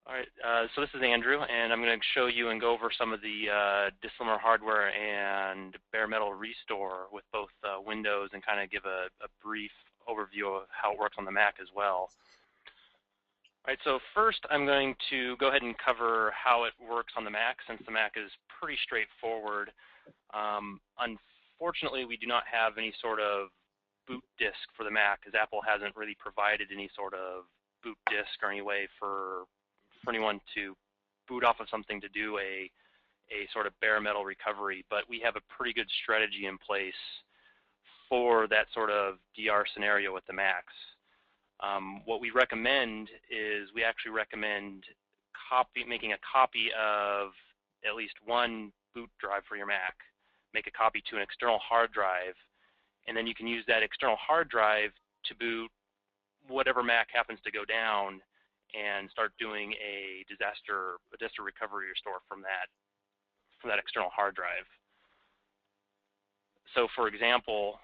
All right, so this is Andrew, and I'm going to show you and go over some of the Dissimilar hardware and bare metal restore with both Windows and kind of give a brief overview of how it works on the Mac as well. All right, so first I'm going to go ahead and cover how it works on the Mac, since the Mac is pretty straightforward. Unfortunately, we do not have any sort of boot disk for the Mac, as Apple hasn't really provided any sort of boot disk or any way for anyone to boot off of something to do a sort of bare metal recovery, but we have a pretty good strategy in place for that sort of DR scenario with the Macs. What we recommend is we actually recommend making a copy of at least one boot drive for your Mac, make a copy to an external hard drive, and then you can use that external hard drive to boot whatever Mac happens to go down and start doing a disaster recovery restore from that external hard drive. So for example,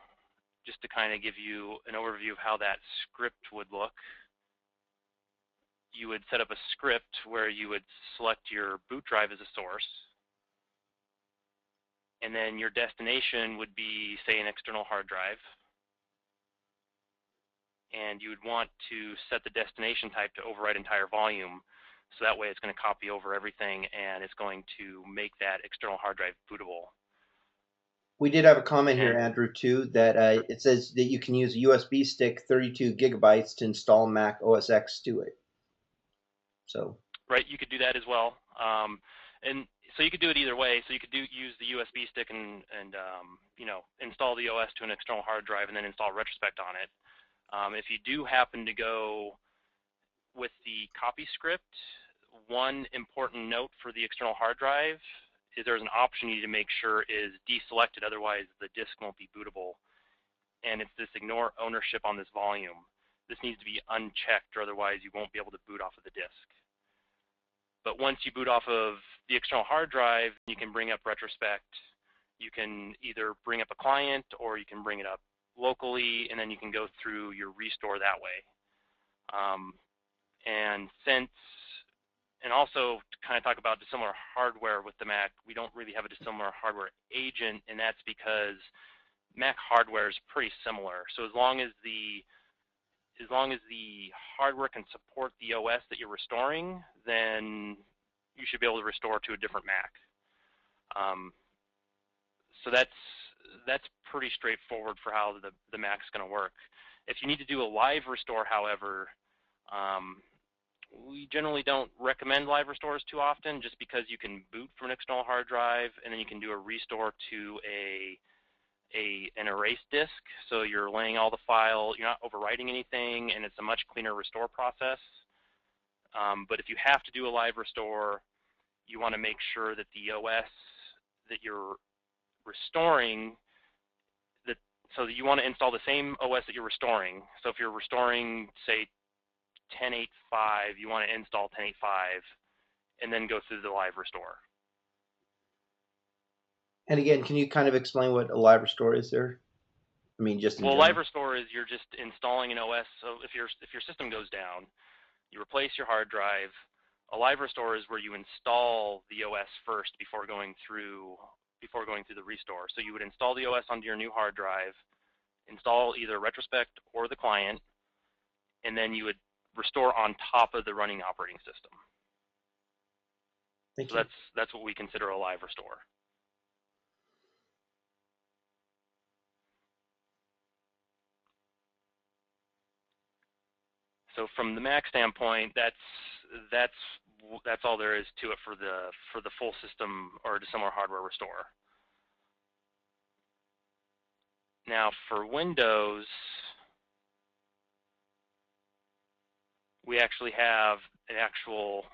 just to kind of give you an overview of how that script would look, you would set up a script where you would select your boot drive as a source, and then your destination would be, say, an external hard drive. And you would want to set the destination type to override entire volume, so that way it's going to copy over everything and it's going to make that external hard drive bootable. We did have a comment here, Andrew, too, that it says that you can use a USB stick 32 gigabytes to install Mac OS X to it. So right, you could do that as well, and so you could do it either way. So you could use the USB stick and you know, install the OS to an external hard drive and then install Retrospect on it. If you do happen to go with the copy script, one important note for the external hard drive is there's an option you need to make sure is deselected, otherwise the disk won't be bootable. And it's this ignore ownership on this volume. This needs to be unchecked, or otherwise you won't be able to boot off of the disk. But once you boot off of the external hard drive, you can bring up Retrospect. You can either bring up a client or you can bring it up locally, and then you can go through your restore that way. And also to kind of talk about dissimilar hardware with the Mac, we don't really have a dissimilar hardware agent, and that's because Mac hardware is pretty similar. So as long as the hardware can support the OS that you're restoring, then you should be able to restore to a different Mac. So that's pretty straightforward for how the Mac's going to work. If you need to do a live restore, however, we generally don't recommend live restores too often, just because you can boot from an external hard drive and then you can do a restore to an erase disk. So you're laying all the file, you're not overwriting anything, and it's a much cleaner restore process. But if you have to do a live restore, you want to make sure that the OS that you're restoring, so that you want to install the same OS that you're restoring. So if you're restoring, say, 10.8.5, you want to install 10.8.5 and then go through the live restore. And again, can you kind of explain what a live restore is there? I mean, just in general. Live restore is you're just installing an OS. So if your system goes down, you replace your hard drive. A live restore is where you install the OS first before going through the restore. So you would install the OS onto your new hard drive, install either Retrospect or the client, and then you would restore on top of the running operating system. Thank you. So that's what we consider a live restore. So from the Mac standpoint, that's all there is to it for the full system or dissimilar hardware restore. Now for Windows, we actually have an actual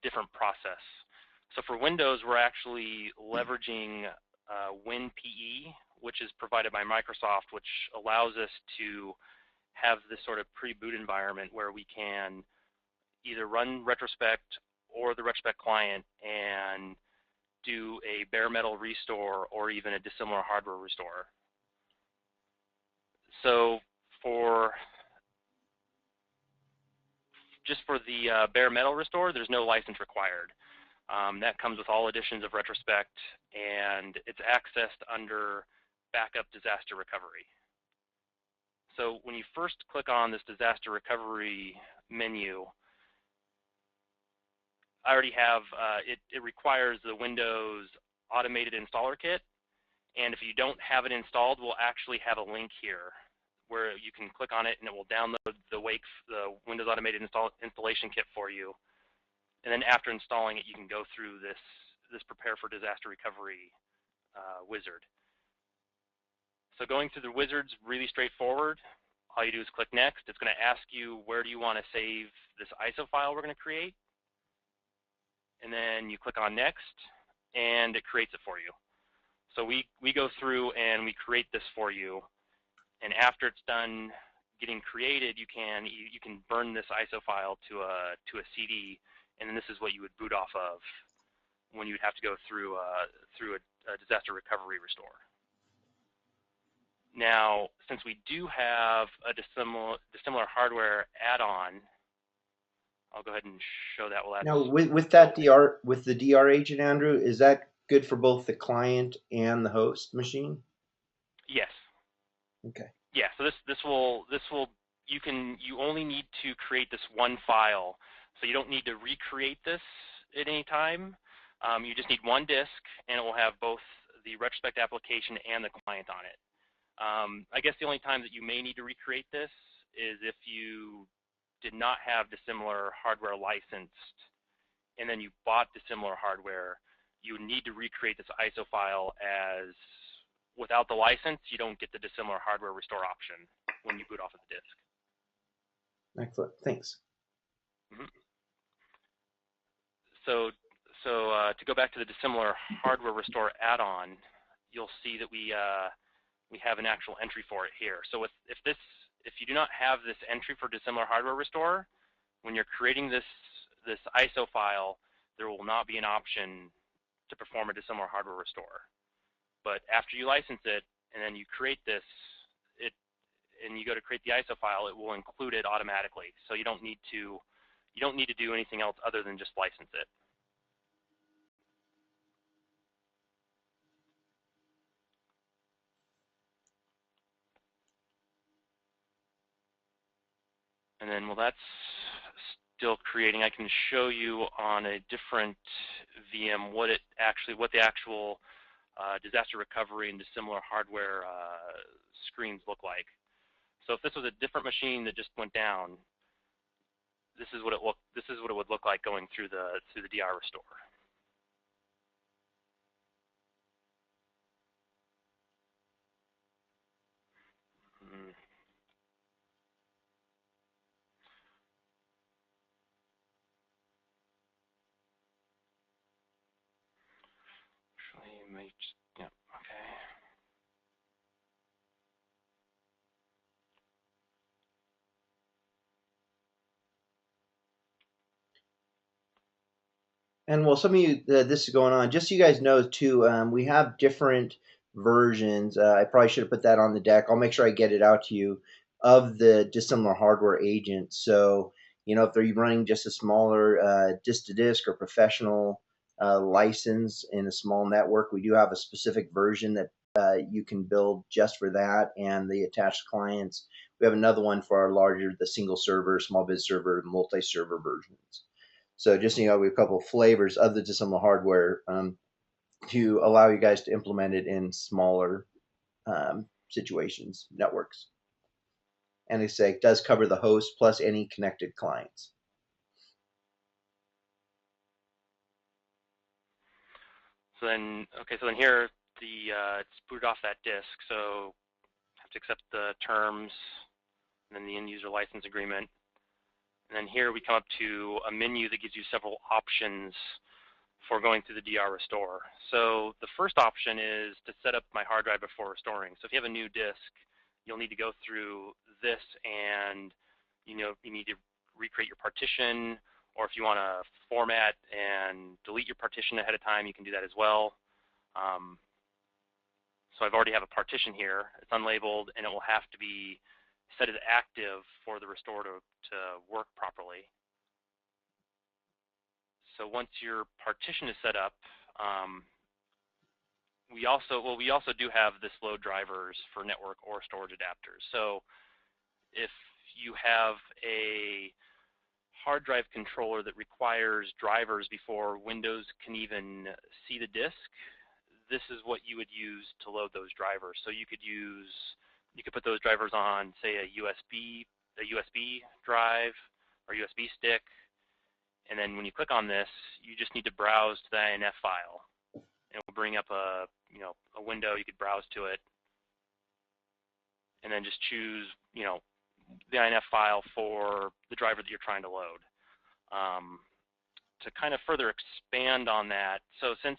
different process. So for Windows, we're actually leveraging WinPE, which is provided by Microsoft, which allows us to have this sort of pre-boot environment where we can either run Retrospect or the Retrospect client and do a bare metal restore or even a dissimilar hardware restore. So for just for the bare metal restore, there's no license required. That comes with all editions of Retrospect, and it's accessed under Backup Disaster Recovery. So when you first click on this Disaster Recovery menu, I already have, it requires the Windows Automated Installer Kit, and if you don't have it installed, we'll actually have a link here where you can click on it and it will download the Windows Automated Installation Kit for you. And then after installing it, you can go through this Prepare for Disaster Recovery wizard. So going through the wizard's really straightforward. All you do is click Next. It's going to ask you where do you want to save this ISO file we're going to create. And then you click on Next, and it creates it for you. So we go through and we create this for you. And after it's done getting created, you can burn this ISO file to a CD, and then this is what you would boot off of when you would have to go through a disaster recovery restore. Now, since we do have a dissimilar hardware add-on, I'll go ahead and show that. Now, with that DR, with the DR agent, Andrew, is that good for both the client and the host machine? Yes. Okay. Yeah. So this will you only need to create this one file, so you don't need to recreate this at any time. You just need one disk, and it will have both the Retrospect application and the client on it. I guess the only time that you may need to recreate this is if you did not have Dissimilar hardware licensed, and then you bought Dissimilar hardware, you would need to recreate this ISO file as, without the license, you don't get the Dissimilar hardware restore option when you boot off of the disk. Excellent, thanks. Mm-hmm. So to go back to the Dissimilar hardware restore add-on, you'll see that we have an actual entry for it here. So if you do not have this entry for Dissimilar hardware restore, when you're creating this ISO file, there will not be an option to perform a Dissimilar hardware restore. But after you license it and then you create this, and you go to create the ISO file, it will include it automatically. So you don't need to do anything else other than just license it. And then while that's still creating, I can show you on a different VM what the actual disaster recovery and Dissimilar hardware screens look like. So if this was a different machine that just went down, this is what it would look like going through the DR restore. Yeah, okay. And while some of you, this is going on, just so you guys know too, we have different versions. I probably should have put that on the deck. I'll make sure I get it out to you of the Dissimilar hardware agent. So, if they're running just a smaller disk-to-disk or professional license in a small network, we do have a specific version that you can build just for that and the attached clients. We have another one for our larger, the single server, small biz server, multi-server versions. So just we have a couple of flavors of the Dissimilar hardware to allow you guys to implement it in smaller situations, networks. And it does cover the host plus any connected clients. So then here it's booted off that disk. So have to accept the terms and then the end user license agreement. And then here we come up to a menu that gives you several options for going through the DR restore. So the first option is to set up my hard drive before restoring. So if you have a new disk, you'll need to go through this, and you need to recreate your partition, or if you want to format and delete your partition ahead of time, you can do that as well. So I've already have a partition here. It's unlabeled, and it will have to be set as active for the restore to work properly. So once your partition is set up, we also do have this load drivers for network or storage adapters. So if you have a hard drive controller that requires drivers before Windows can even see the disk, this is what you would use to load those drivers. So you could put those drivers on, say, a USB drive or USB stick, and then when you click on this, you just need to browse to the INF file, and it will bring up a window. You could browse to it, and then just choose the INF file for the driver that you're trying to load. To kind of further expand on that, so since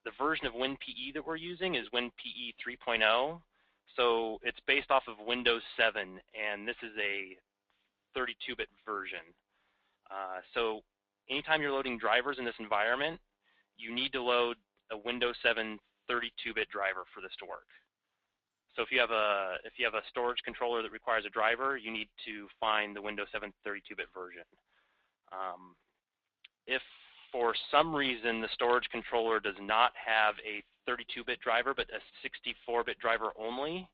the version of WinPE that we're using is WinPE 3.0, so it's based off of Windows 7, and this is a 32-bit version. So anytime you're loading drivers in this environment, you need to load a Windows 7 32-bit driver for this to work. So if you have a storage controller that requires a driver, you need to find the Windows 7 32-bit version. If for some reason the storage controller does not have a 32-bit driver but a 64-bit driver only,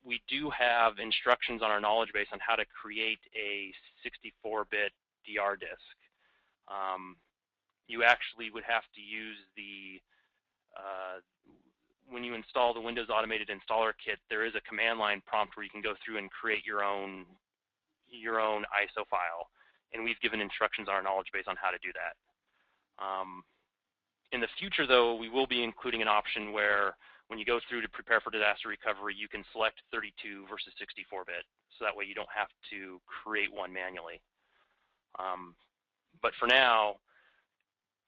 we do have instructions on our knowledge base on how to create a 64-bit DR disk. You actually would have to use when you install the Windows Automated Installer Kit, there is a command line prompt where you can go through and create your own ISO file. And we've given instructions on our knowledge base on how to do that. In the future, though, we will be including an option where when you go through to prepare for disaster recovery, you can select 32 versus 64-bit. So that way you don't have to create one manually. But for now,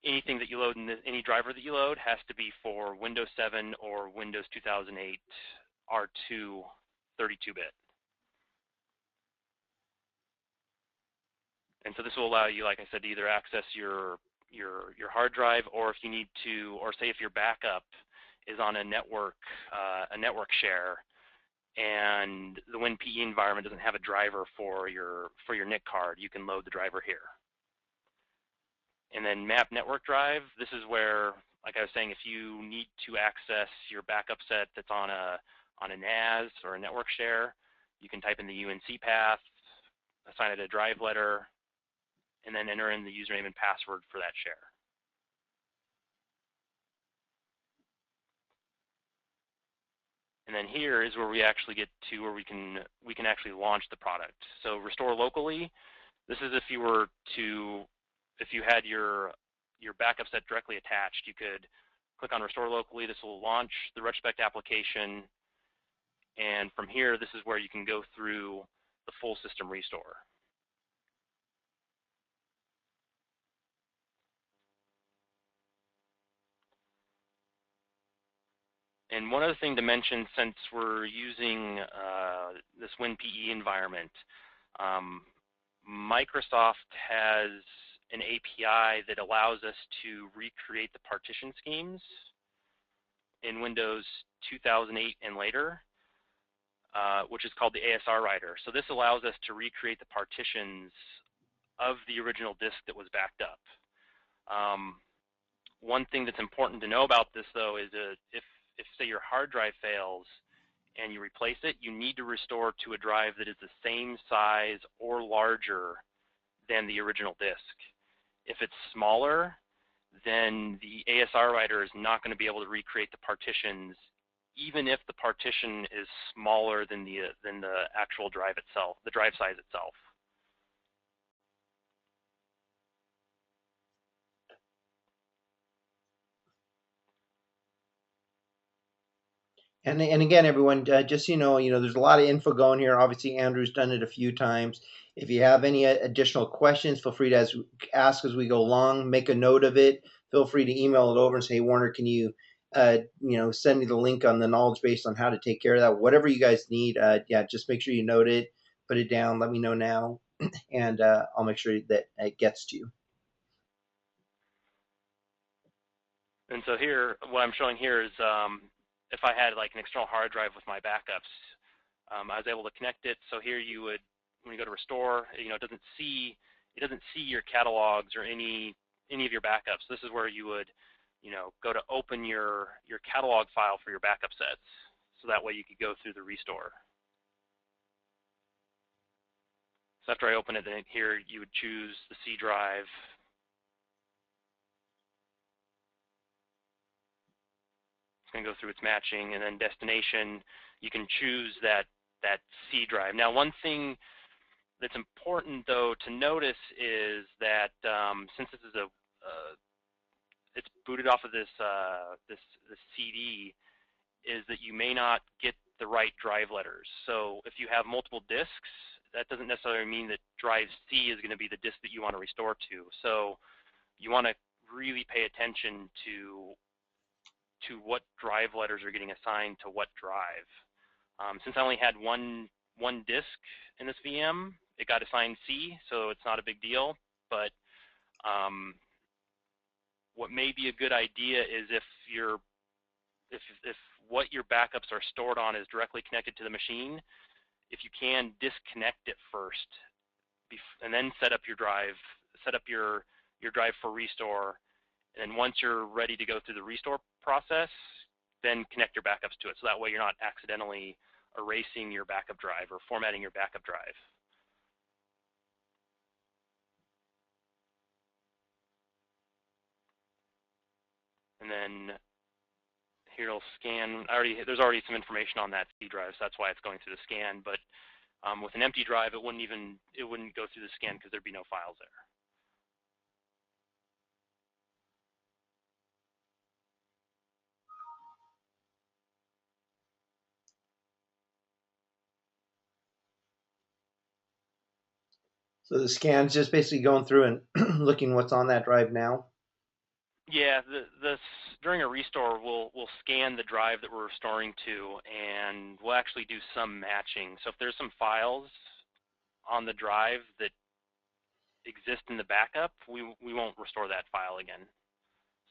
anything that you load, any driver that you load has to be for Windows 7 or Windows 2008 R2 32-bit. And so this will allow you, like I said, to either access your hard drive, or if you need to, or say if your backup is on a network share, and the WinPE environment doesn't have a driver for your NIC card, you can load the driver here. And then map network drive, this is where, like I was saying, if you need to access your backup set that's on a NAS or a network share, you can type in the UNC path, assign it a drive letter, and then enter in the username and password for that share. And then here is where we actually get to where we can actually launch the product. So restore locally, this is if you had your backup set directly attached, you could click on restore locally. This will launch the Retrospect application, and from here, this is where you can go through the full system restore. And one other thing to mention, since we're using this WinPE environment, Microsoft has an API that allows us to recreate the partition schemes in Windows 2008 and later, which is called the ASR writer. So this allows us to recreate the partitions of the original disk that was backed up. One thing that's important to know about this, though, is if say your hard drive fails and you replace it, you need to restore to a drive that is the same size or larger than the original disk. If it's smaller, then the ASR writer is not going to be able to recreate the partitions, even if the partition is smaller than the actual drive itself, the drive size itself. And again, everyone, just so you know, there's a lot of info going here. Obviously, Andrew's done it a few times. If you have any additional questions, feel free to ask as we go along. Make a note of it. Feel free to email it over and say, hey, Warner, can you, send me the link on the knowledge base on how to take care of that. Whatever you guys need, just make sure you note it, put it down, let me know now, and I'll make sure that it gets to you. And so here, what I'm showing here is if I had like an external hard drive with my backups, I was able to connect it. So here you would, when you go to restore, it doesn't see it doesn't see your catalogs or any of your backups. This is where you would, go to open your catalog file for your backup sets, so that way you could go through the restore. So after I open it, then here you would choose the C drive. It's going to go through its matching, and then destination, you can choose that C drive. Now, one thing that's important, though, to notice is that since this is it's booted off of this CD, is that you may not get the right drive letters. So if you have multiple disks, that doesn't necessarily mean that drive C is going to be the disk that you want to restore to. So you want to really pay attention to what drive letters are getting assigned to what drive. Since I only had one disk in this VM, it got assigned C, so it's not a big deal. But what may be a good idea is if what your backups are stored on is directly connected to the machine, if you can disconnect it first, and then set up your drive for restore, and once you're ready to go through the restore process, then connect your backups to it. So that way you're not accidentally erasing your backup drive or formatting your backup drive. And then here it'll scan. There's already some information on that C drive, so that's why it's going through the scan. But with an empty drive, it wouldn't go through the scan because there'd be no files there. So the scan's just basically going through and looking what's on that drive now. Yeah, during a restore, we'll scan the drive that we're restoring to, and we'll actually do some matching. So if there's some files on the drive that exist in the backup, we won't restore that file again.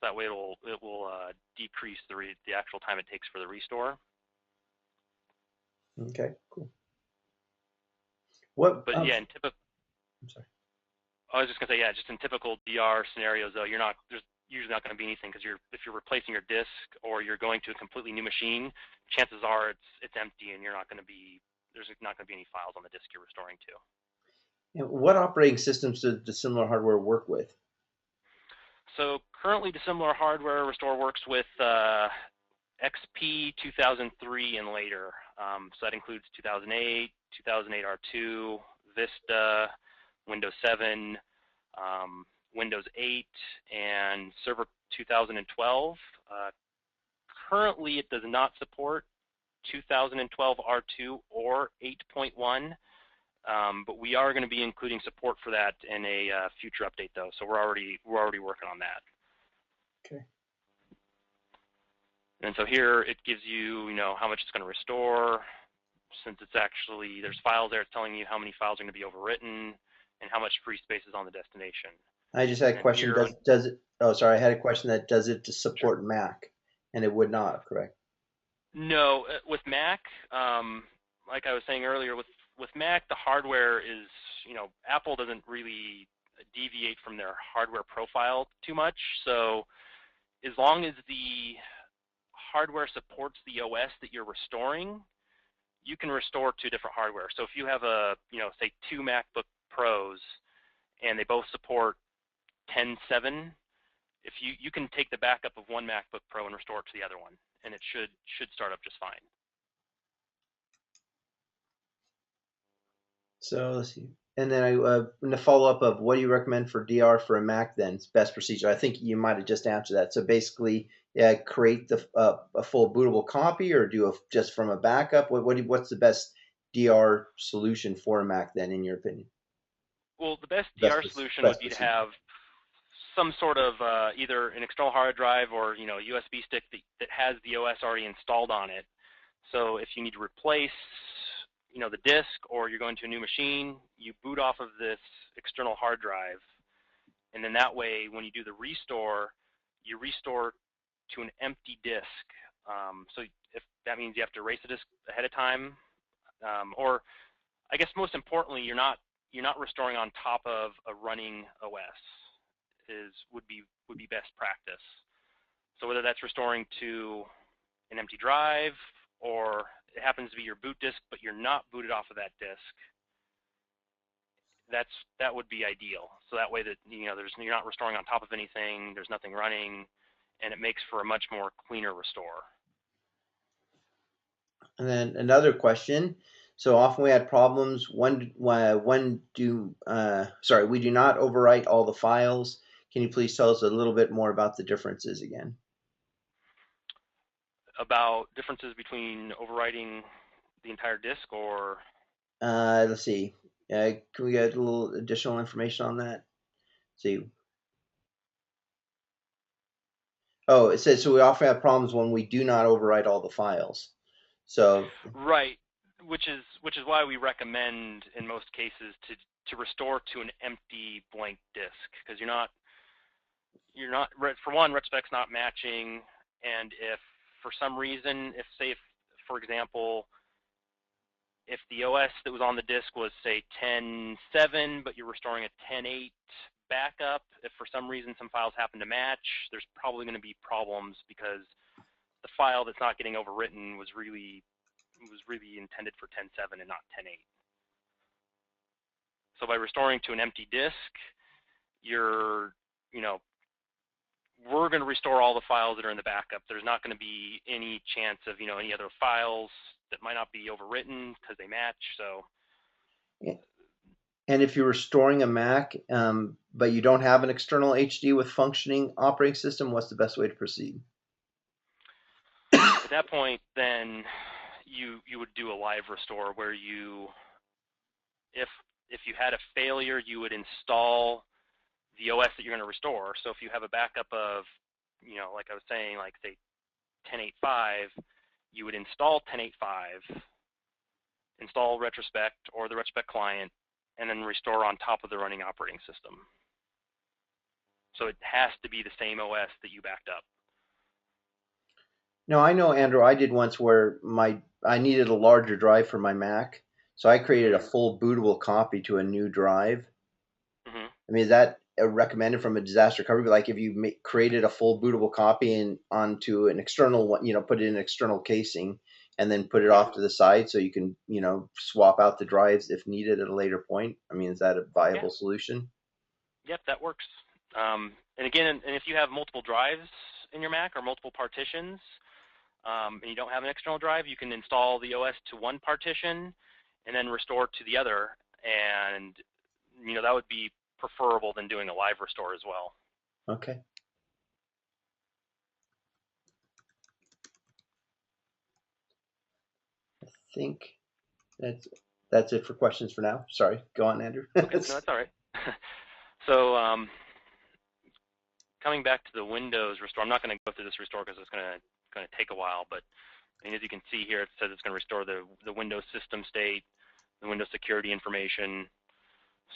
So that way it will decrease the actual time it takes for the restore. Okay, cool. But yeah, in typical. I'm sorry. I was just gonna say, yeah, just in typical DR scenarios, though, there's usually not going to be anything, because if you're replacing your disk or you're going to a completely new machine, chances are it's empty, and there's not going to be any files on the disk you're restoring to. And what operating systems does Dissimilar hardware work with? So currently, Dissimilar hardware restore works with XP 2003 and later. So that includes 2008, 2008 R2, Vista, Windows 7, Windows 8, and Server 2012. Currently, it does not support 2012 R2 or 8.1, but we are going to be including support for that in a future update, though. So we're already working on that. Okay. And so here it gives you, how much it's going to restore. Since it's actually, there's files there, it's telling you how many files are going to be overwritten and how much free space is on the destination. I just had a question. Does it? Oh, sorry. I had a question that does it to support Mac, and it would not, correct? No, with Mac, like I was saying earlier, with Mac, the hardware is, Apple doesn't really deviate from their hardware profile too much. So as long as the hardware supports the OS that you're restoring, you can restore to different hardware. So if you have say 2 MacBook Pros and they both support 10.7, if you can take the backup of one MacBook Pro and restore it to the other one, and it should start up just fine. So let's see. And then in the follow-up of what do you recommend for DR for a Mac then? It's best procedure. I think you might have just answered that. So basically, create a full bootable copy, or do just from a backup. What's the best DR solution for a Mac then, in your opinion? Well, the best DR solution would be to have some sort of either an external hard drive or a USB stick that has the OS already installed on it. So if you need to replace the disk, or you're going to a new machine, you boot off of this external hard drive, and then that way when you do the restore, you restore to an empty disk. So if that means you have to erase the disk ahead of time, or I guess most importantly, you're not you're not restoring on top of a running OS would be best practice. So whether that's restoring to an empty drive, or it happens to be your boot disk, but you're not booted off of that disk, that would be ideal. So that way that you're not restoring on top of anything, there's nothing running, and it makes for a much more cleaner restore. And then another question. So often we had problems we do not overwrite all the files. Can you please tell us a little bit more about the differences again? About differences between overwriting the entire disk, or Let's see. Can we get a little additional information on that? Let's see. Oh, it says so we often have problems when we do not overwrite all the files. So right, which is why we recommend in most cases to restore to an empty blank disk, because you're not for one, Retrospect's not matching, and if for some reason, if for example, if the OS that was on the disk was say 10.7, but you're restoring a 10.8 backup, if for some reason some files happen to match, there's probably going to be problems because the file that's not getting overwritten was really intended for 10.7 and not 10.8. So by restoring to an empty disk, we're going to restore all the files that are in the backup. There's not going to be any chance of any other files that might not be overwritten because they match. So, and if you're restoring a Mac, but you don't have an external HD with functioning operating system, what's the best way to proceed? At that point, then you would do a live restore where if you had a failure, you would install the OS that you're going to restore. So if you have a backup of, like I was saying, like say 10.8.5, you would install 10.8.5, install Retrospect or the Retrospect client, and then restore on top of the running operating system. So it has to be the same OS that you backed up. No, I know, Andrew, I did once where I needed a larger drive for my Mac, so I created a full bootable copy to a new drive. Mm-hmm. I mean, is that recommended from a disaster recovery? Like if you created a full bootable copy and onto an external one, put it in an external casing and then put it off to the side so you can, swap out the drives if needed at a later point. I mean, is that a viable solution? Yep, that works. And again, and if you have multiple drives in your Mac or multiple partitions, and you don't have an external drive, you can install the OS to one partition and then restore to the other. And, that would be preferable than doing a live restore as well. Okay. I think that's it for questions for now. Sorry. Go on, Andrew. Okay, no, that's all right. So coming back to the Windows restore, I'm not going to go through this restore because it's going to take a while, but as you can see here, it says it's going to restore the Windows system state, the Windows security information.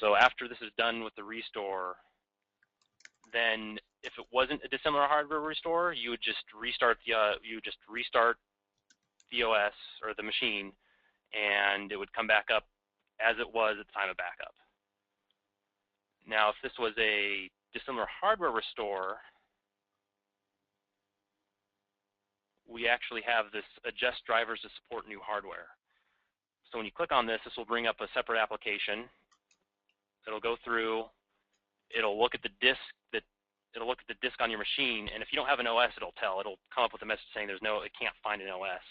So after this is done with the restore, then if it wasn't a dissimilar hardware restore, you would just restart the OS or the machine, and it would come back up as it was at the time of backup. Now, if this was a dissimilar hardware restore, we actually have this adjust drivers to support new hardware. So when you click on this, this will bring up a separate application. It'll go through, it'll look at the disk on your machine, and if you don't have an OS, it'll come up with a message saying it can't find an OS.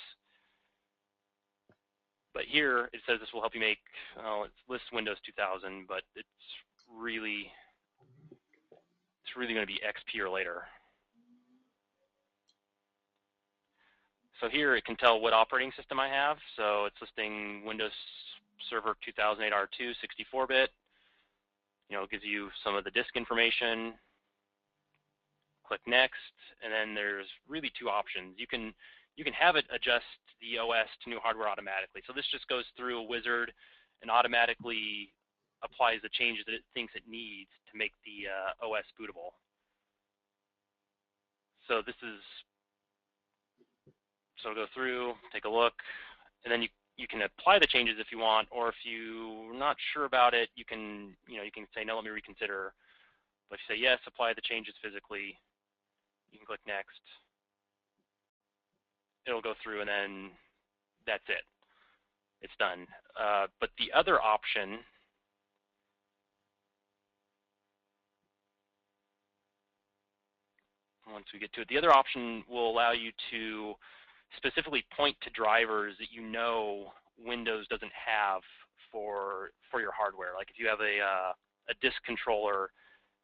But here it says this will help you make, it lists Windows 2000, but it's really going to be XP or later. So here it can tell what operating system I have. So it's listing Windows Server 2008 R2 64-bit. It gives you some of the disk information. Click next, and then there's really two options. You can have it adjust the OS to new hardware automatically. So this just goes through a wizard and automatically applies the changes that it thinks it needs to make the OS bootable. So go through, take a look, and then you can apply the changes if you want, or if you're not sure about it, you can say, no, let me reconsider. But if you say yes, apply the changes physically, you can click next. It'll go through, and then that's it. It's done. But the other option, once we get to it, the other option will allow you to specifically point to drivers that you know Windows doesn't have for your hardware. Like if you have a disk controller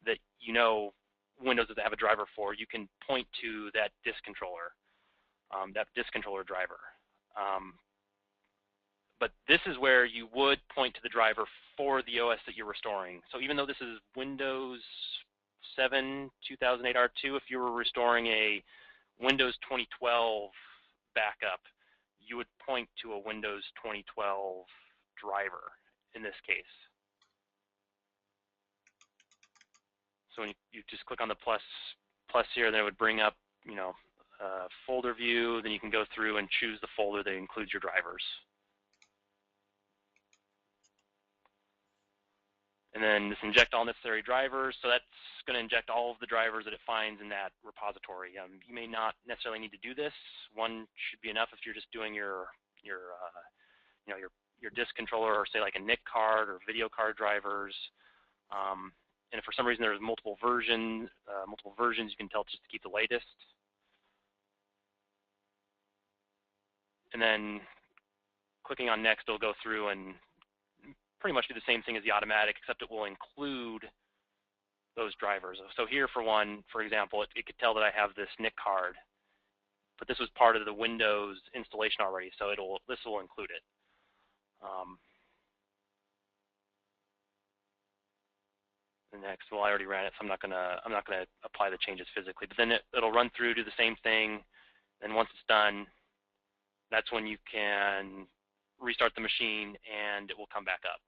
that you know Windows doesn't have a driver for, you can point to that disk controller driver. But this is where you would point to the driver for the OS that you're restoring. So even though this is Windows 7 2008 R2, if you were restoring a Windows 2012 backup, you would point to a Windows 2012 driver in this case. So when you just click on the plus here, then it would bring up, folder view. Then you can go through and choose the folder that includes your drivers. And then this inject all necessary drivers. So that's going to inject all of the drivers that it finds in that repository. You may not necessarily need to do this. One should be enough if you're just doing your disk controller, or say like a NIC card or video card drivers. And if for some reason there's multiple versions, you can tell just to keep the latest. And then clicking on next, it'll go through and pretty much do the same thing as the automatic, except it will include those drivers. So here, for example, it could tell that I have this NIC card, but this was part of the Windows installation already, so this will include it. The next, well, I already ran it, so I'm not gonna apply the changes physically. But then it'll run through, do the same thing, and once it's done, that's when you can restart the machine and it will come back up.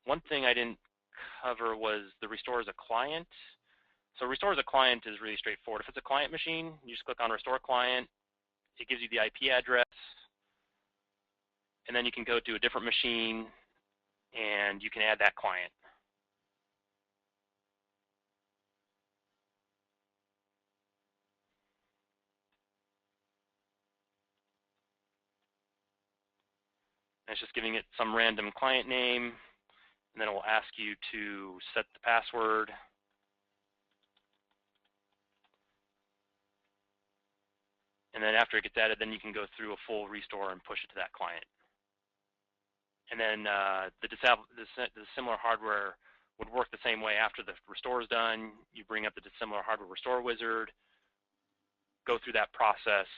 One thing I didn't cover was the restore as a client. So restore as a client is really straightforward. If it's a client machine, you just click on restore client. It gives you the IP address, and then you can go to a different machine and you can add that client. And it's just giving it some random client name, and then it will ask you to set the password. And then after it gets added, then you can go through a full restore and push it to that client. And then the Dissimilar hardware would work the same way. After the restore is done, you bring up the Dissimilar hardware restore wizard, go through that process,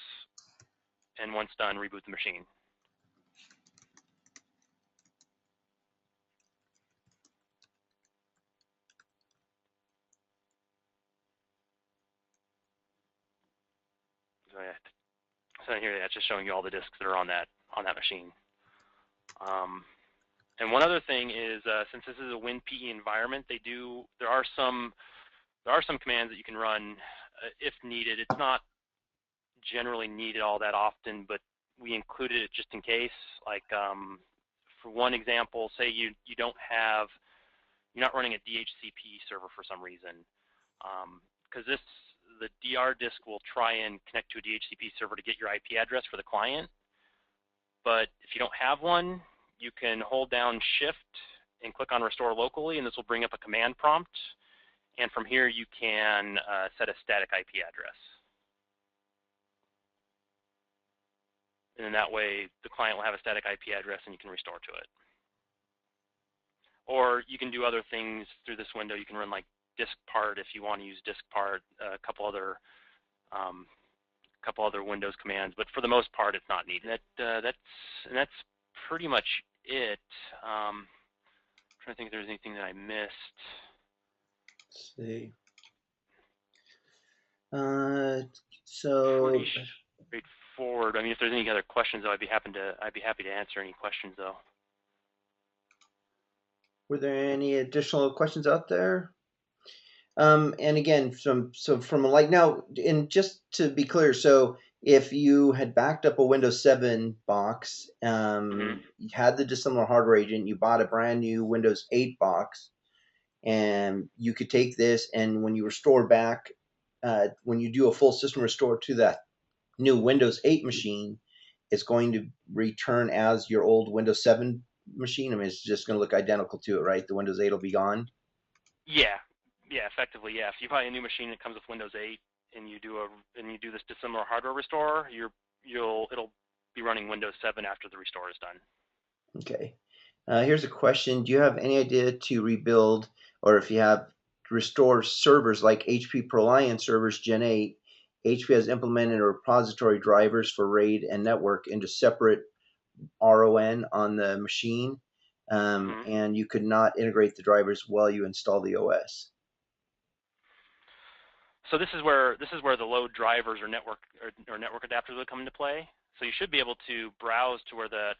and once done, reboot the machine. So here, that's just showing you all the disks that are on that machine. And one other thing is, since this is a WinPE environment, there are some commands that you can run if needed. It's not generally needed all that often, but we included it just in case. Like for one example, say you're not running a DHCP server for some reason, because the DR disk will try and connect to a DHCP server to get your IP address for the client. But if you don't have one, you can hold down Shift and click on Restore Locally, and this will bring up a command prompt. And from here, you can set a static IP address. And then that way, the client will have a static IP address, and you can restore to it. Or you can do other things through this window. You can run like diskpart if you want to use diskpart, a couple other Windows commands, but for the most part, it's not needed. That's pretty much it. I'm trying to think if there's anything that I missed. Let's see. So pretty straightforward. I mean, if there's any other questions, though, I'd be happy to answer any questions, though. Were there any additional questions out there? And again, from like now, and just to be clear, so if you had backed up a Windows 7 box, Hmm. you had the dissimilar hardware agent, you bought a brand new Windows 8 box, and you could take this, and when you restore back, when you do a full system restore to that new Windows 8 machine, it's going to return as your old Windows 7 machine. I mean, it's just going to look identical to it, right? The Windows 8 will be gone. Yeah, yeah, effectively, yeah. If you buy a new machine that comes with Windows 8 and you do this dissimilar hardware restore, it'll be running Windows 7 after the restore is done. Okay. Here's a question. Do you have any idea to rebuild, or if you have restore servers like HP ProLiant servers Gen 8? HP has implemented a repository drivers for RAID and network into separate RON on the machine, Hmm. and you could not integrate the drivers while you install the OS. So this is where the load drivers or network adapters would come into play. So you should be able to browse to where that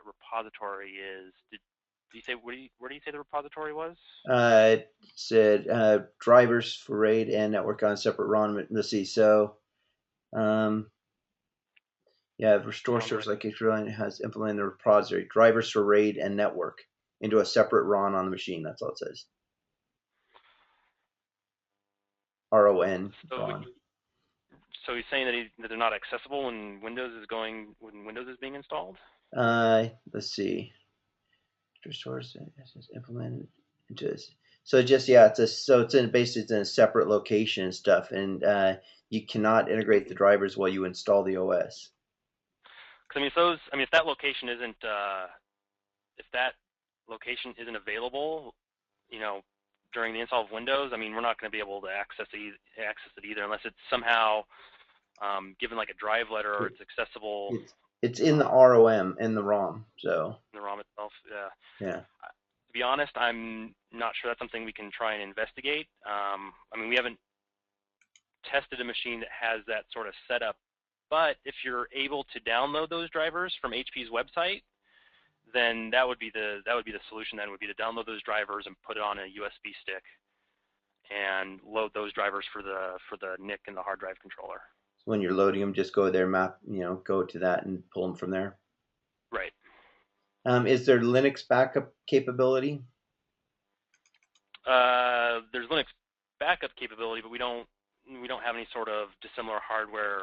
repository is. Did you say where do you say the repository was? It said drivers for RAID and network on separate ROM. Let's see. So, um, yeah, restore Sounds servers like like HRN has implemented the repository drivers for RAID and network into a separate RON on the machine. That's all it says. RON so. RON. So he's saying that they're not accessible when Windows is being installed. Let's see. Source is implemented into this. So just yeah, it's in basically it's in a separate location and stuff, and you cannot integrate the drivers while you install the OS. Because if that location isn't if that location isn't available, you know, during the install of Windows, I mean, we're not going to be able to access it either unless it's somehow given like a drive letter or It, it's accessible it's in the um, ROM in the ROM. So in the ROM itself. yeah. To be honest, I'm not sure that's something we can try and investigate. I mean, we haven't tested a machine that has that sort of setup, but if you're able to download those drivers from HP's website, then that would be the solution. Then would be to download those drivers and put it on a USB stick and load those drivers for the NIC and the hard drive controller. So when you're loading them, just go there, go to that and pull them from there. Right. Is there Linux backup capability? There's Linux backup capability, but we don't have any sort of dissimilar hardware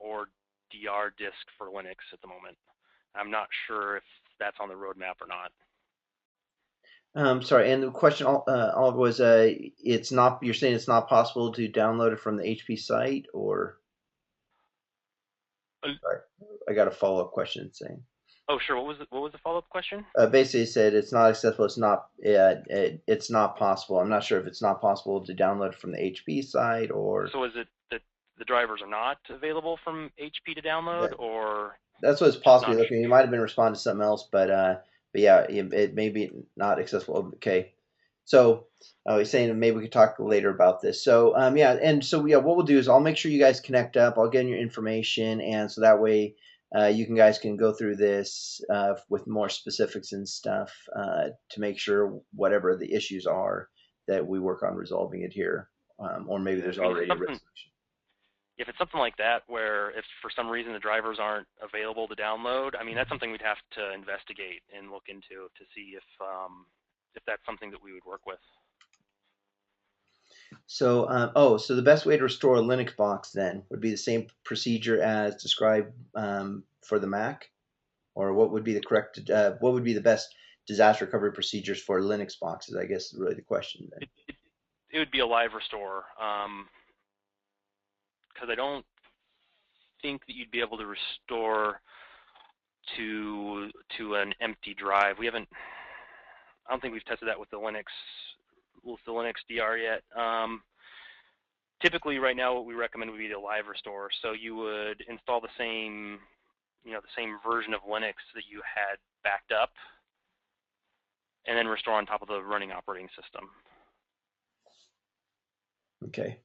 or DR disk for Linux at the moment. I'm not sure if that's on the roadmap or not. Sorry, and the question all was it's not. You're saying it's not possible to download it from the HP site, or Uh, sorry, I got a follow up question saying. Oh, sure. What was the follow up question? Basically, it said it's not accessible. It's not possible. I'm not sure if it's not possible to download it from the HP site or So is it that the drivers are not available from HP to download, that. or That's what it's just possibly not? looking. You might have been responding to something else, but yeah, it may be not accessible. Okay, so he's saying maybe we could talk later about this. So yeah, and so yeah, what we'll do is I'll make sure you guys connect up. I'll get your information, and so that way you guys can go through this with more specifics and stuff to make sure whatever the issues are that we work on resolving it here, or maybe Yeah, there's I mean, already a resolution. if it's something like that where if for some reason the drivers aren't available to download, I mean that's something we'd have to investigate and look into to see if that's something that we would work with. So, so the best way to restore a Linux box then would be the same procedure as described for the Mac, or what would be the correct? What would be the best disaster recovery procedures for Linux boxes? I guess is really the question then. It would be a live restore because I don't think that you'd be able to restore to an empty drive. We haven't. I don't think we've tested that with the Linux DR yet. Typically, right now, what we recommend would be the live restore. So you would install the same version of Linux that you had backed up, and then restore on top of the running operating system. Okay.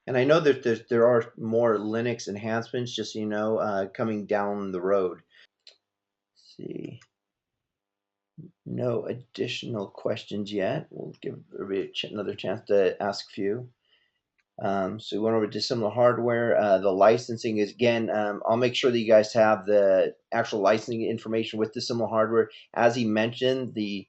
And I know that there are more Linux enhancements, just so you know, coming down the road. Let's see. No additional questions yet. We'll give everybody another chance to ask a few. So we went over Dissimilar hardware. The licensing is again. I'll make sure that you guys have the actual licensing information with Dissimilar hardware. As he mentioned, the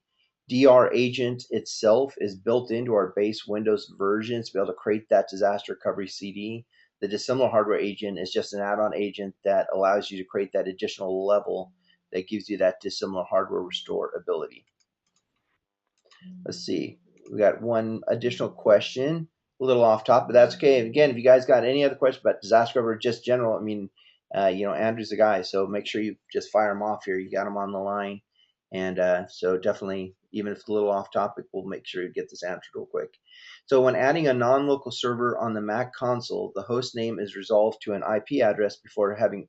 DR agent itself is built into our base Windows version to be able to create that disaster recovery CD. The Dissimilar hardware agent is just an add-on agent that allows you to create that additional level that gives you that Dissimilar hardware restore ability. Let's see. We got one additional question, a little off top, but that's okay. And again, if you guys got any other questions about disaster recovery, just general, I mean, Andrew's the guy, so make sure you just fire him off here. You got him on the line, and so definitely, even if it's a little off topic, we'll make sure you get this answered real quick. So when adding a non-local server on the Mac console, the host name is resolved to an IP address before having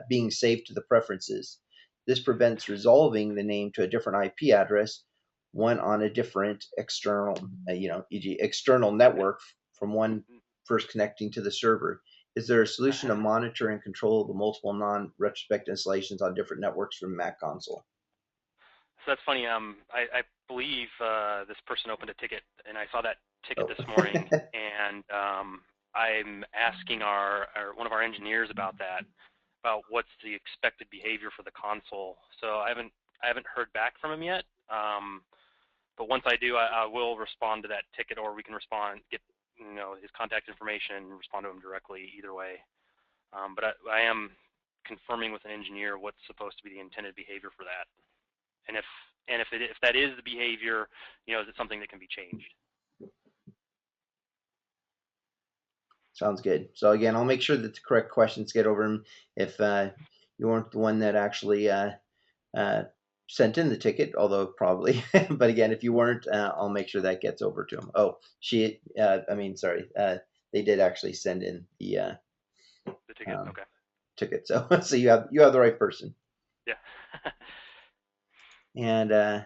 being saved to the preferences. This prevents resolving the name to a different IP address, one on a different external, e.g., external network from one first connecting to the server. Is there a solution to monitor and control the multiple non-retrospect installations on different networks from Mac console? So that's funny. I believe this person opened a ticket, and I saw that ticket this morning, and I'm asking one of our engineers about that, about what's the expected behavior for the console. So I haven't heard back from him yet. But once I do, I will respond to that ticket, or we can get his contact information and respond to him directly. Either way, but I am confirming with an engineer what's supposed to be the intended behavior for that, and if that is the behavior, is it something that can be changed? Sounds good. So again, I'll make sure that the correct questions get over him. If you weren't the one that actually sent in the ticket, although probably, but again, if you weren't, I'll make sure that gets over to him. Oh, they did actually send in the ticket. Okay. Ticket. So you have the right person. Yeah. And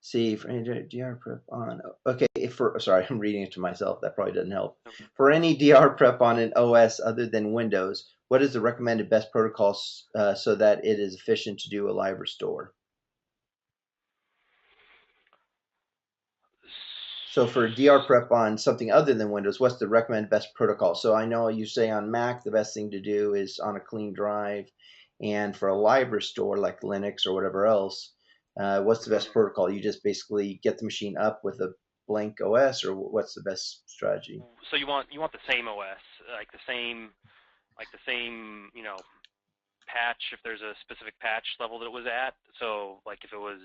see for any DR prep on. Okay, sorry, I'm reading it to myself. That probably doesn't help. Okay. For any DR prep on an OS other than Windows, what is the recommended best protocols so that it is efficient to do a live restore? So for DR prep on something other than Windows, what's the recommended best protocol? So I know you say on Mac the best thing to do is on a clean drive, and for a live restore like Linux or whatever else, what's the best protocol? You just basically get the machine up with a blank OS, or what's the best strategy? So you want the same OS, like the same patch, if there's a specific patch level that it was at. So like if it was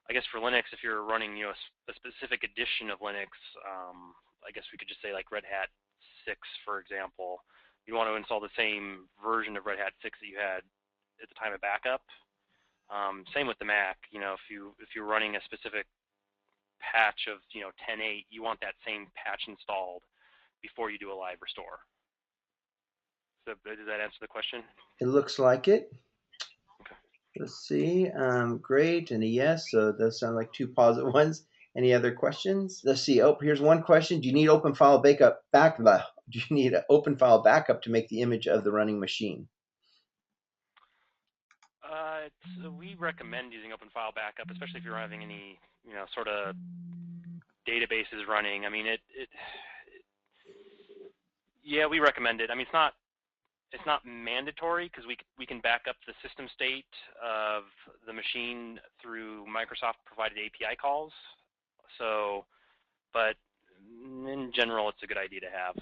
I guess for Linux, if you're running a specific edition of Linux, I guess we could just say like Red Hat 6, for example. You want to install the same version of Red Hat 6 that you had at the time of backup. Same with the Mac. If you're running a specific patch of 10.8, you want that same patch installed before you do a live restore. So does that answer the question? It looks like it. Let's see. Great, and a yes. So those sound like two positive ones. Any other questions? Let's see. Oh, here's one question. Do you need open file backup Do you need an open file backup to make the image of the running machine? We recommend using open file backup, especially if you're having any sort of databases running. I mean, yeah, we recommend it. I mean, it's not mandatory because we can back up the system state of the machine through Microsoft provided API calls. So, but in general, it's a good idea to have.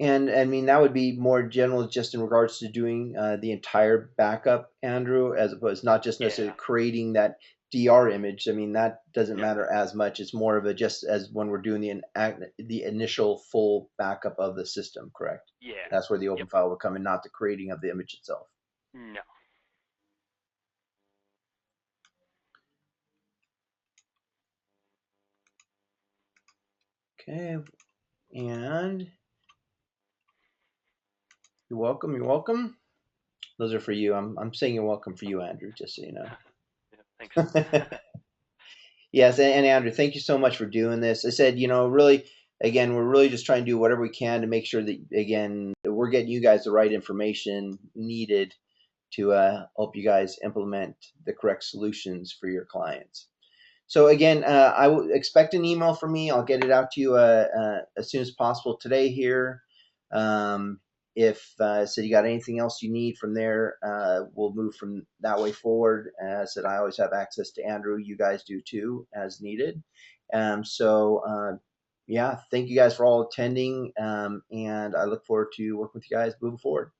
And I mean, that would be more general just in regards to doing the entire backup, Andrew, as opposed not just necessarily creating that DR image. I mean, that doesn't matter as much. It's more of a just as when we're doing the initial full backup of the system, correct? Yeah. That's where the open file would come in, not the creating of the image itself. No. Okay, and you're welcome. You're welcome. Those are for you. I'm saying you're welcome for you, Andrew, just so you know. Yeah, thanks. Yes, and Andrew, thank you so much for doing this. I said, really, again, we're really just trying to do whatever we can to make sure that, again, we're getting you guys the right information needed to help you guys implement the correct solutions for your clients. So again, I will expect an email from me. I'll get it out to you as soon as possible today here. Um, if so, you got anything else you need from there, we'll move from that way forward. As I said, I always have access to Andrew. You guys do too, as needed. Yeah, thank you guys for all attending, and I look forward to working with you guys moving forward.